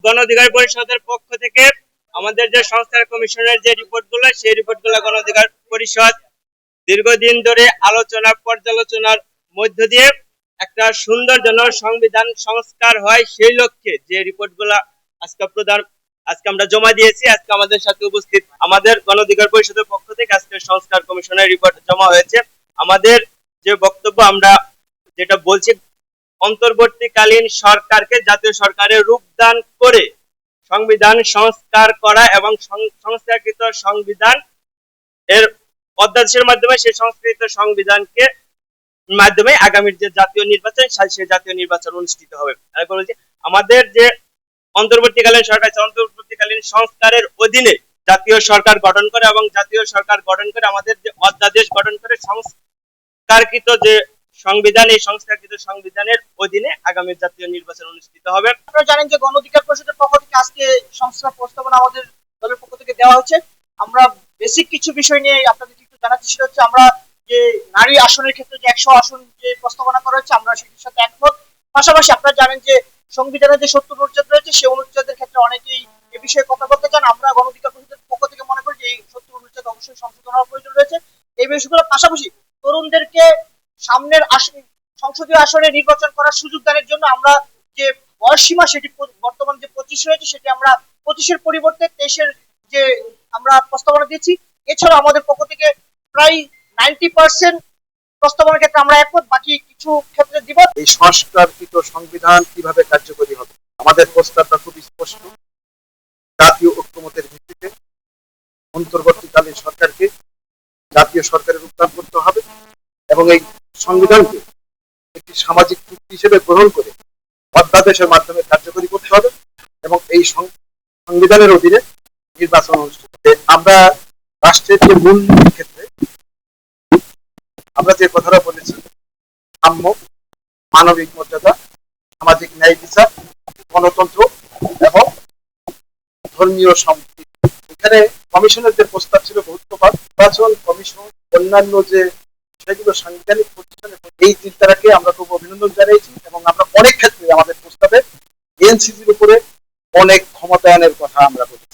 গণ অধিকার পরিষদের পক্ষ থেকে আমাদের যে সংস্কার কমিশনের যে রিপোর্টগুলো, সেই রিপোর্টগুলো গণ অধিকার পরিষদ দীর্ঘদিন ধরে আলোচনা পর্যালোচনার মধ্য দিয়ে একটা সুন্দর যেন সংবিধান সংস্কার হয় সেই লক্ষ্যে যে রিপোর্টগুলো আজকে আমরা জমা দিয়েছি। আজকে আমাদের সাথে উপস্থিত আমাদের গণ অধিকার পরিষদের পক্ষ থেকে আজকে সংস্কার কমিশনের রিপোর্ট জমা হয়েছে। আমাদের যে বক্তব্য, আমরা যেটা বলছি, অন্তর্বর্তীকালীন সরকারকে জাতীয় সরকারের রূপদান করে সংবিধান সংস্কার করা এবং সংস্কারকৃত সংবিধান এর অধ্যাদেশের মাধ্যমে সেই সংস্কৃত সংবিধানকে মাধ্যমে আগামীর যে জাতীয় নির্বাচন, সেই জাতীয় নির্বাচন অনুষ্ঠিত হবে। আমাদের যে অন্তর্বর্তীকালীন সরকার, অন্তর্বর্তীকালীন সংস্কারের অধীনে জাতীয় সরকার গঠন করে এবং জাতীয় সরকার গঠন করে আমাদের যে অধ্যাদেশ গঠন করে সংস্কারকৃত যে সংবিধান, এই সংস্কারকৃত সংবিধানের অধীনে আগামী জাতীয় নির্বাচন অনুষ্ঠিত হবে। আপনারা জানেন যে গণ অধিকার পরিষদের পক্ষ থেকে আজকে সংস্কার প্রস্তাবনা আমাদের দলের পক্ষ থেকে দেওয়া হচ্ছে। আমরা বেসিক কিছু বিষয় নিয়ে আপনাদের একটু জানাচ্ছি। সেটা হচ্ছে আমরা যে নারী আসনের ক্ষেত্রে যে 100 আসন যে প্রস্তাবনা করা হচ্ছে, আমরা সেটির সাথে একমত। পাশাপাশি আপনারা জানেন যে সংবিধানের যে 70 অনুচ্ছেদ রয়েছে, সেই অনুচ্ছেদের ক্ষেত্রে অনেকেই এ বিষয়ে কথা বলতে চান। আমরা গণ অধিকার পরিষদের পক্ষ থেকে মনে করি যে এই 70 অনুচ্ছেদ অবশ্যই সংশোধন হওয়ার প্রয়োজন রয়েছে। এই বিষয়গুলোর পাশাপাশি তরুণদেরকে সামনের সংসদীয় আসনে নির্বাচন করার সুযোগ দানের জন্য আমরা যে বয়সসীমা, সেটি বর্তমান যে 25 রয়েছে, সেটি আমরা 25-এর পরিবর্তে 23-এর যে আমরা প্রস্তাবনা দিয়েছি। এছাড়া আমাদের পক্ষ থেকে প্রায় 90% প্রস্তাবনার ক্ষেত্রে আমরা একমত, বাকি কিছু ক্ষেত্রে দ্বিমত। এই সংস্কারকৃত সংবিধান কিভাবে কার্যকরী হবে, আমাদের প্রস্তাবটা খুব স্পষ্ট। জাতীয় ঐক্যমতের ভিত্তিতে অন্তর্বর্তীকালীন সরকারকে জাতীয় সরকারের রূপদান করতে হবে এবং এই সংবিধানকে একটি সামাজিক চুক্তি হিসেবে গ্রহণ করে অধ্যাদেশের মাধ্যমে কার্যকরী করতে হবে এবং এই সংবিধানের অধীনে নির্বাচন অনুষ্ঠিত হবে। আমরা রাষ্ট্রের যে মূলনীতির ক্ষেত্রে আমরা যে কথাটা বলেছি, সাম্য, মানবিক মর্যাদা, সামাজিক ন্যায় বিচার, গণতন্ত্র এবং ধর্মীয় সম্প্রীতি, এখানে কমিশনের যে প্রস্তাব ছিল বহুত্ববাদ, নির্বাচন কমিশন, অন্যান্য যে সেগুলো সাংবিধানিক প্রতিষ্ঠান, এই চিন্তাটাকে আমরা খুব অভিনন্দন জানিয়েছি এবং আমরা অনেক ক্ষেত্রে আমাদের প্রস্তাবে এনসিসির উপরে অনেক ক্ষমতায়নের কথা আমরা বলি।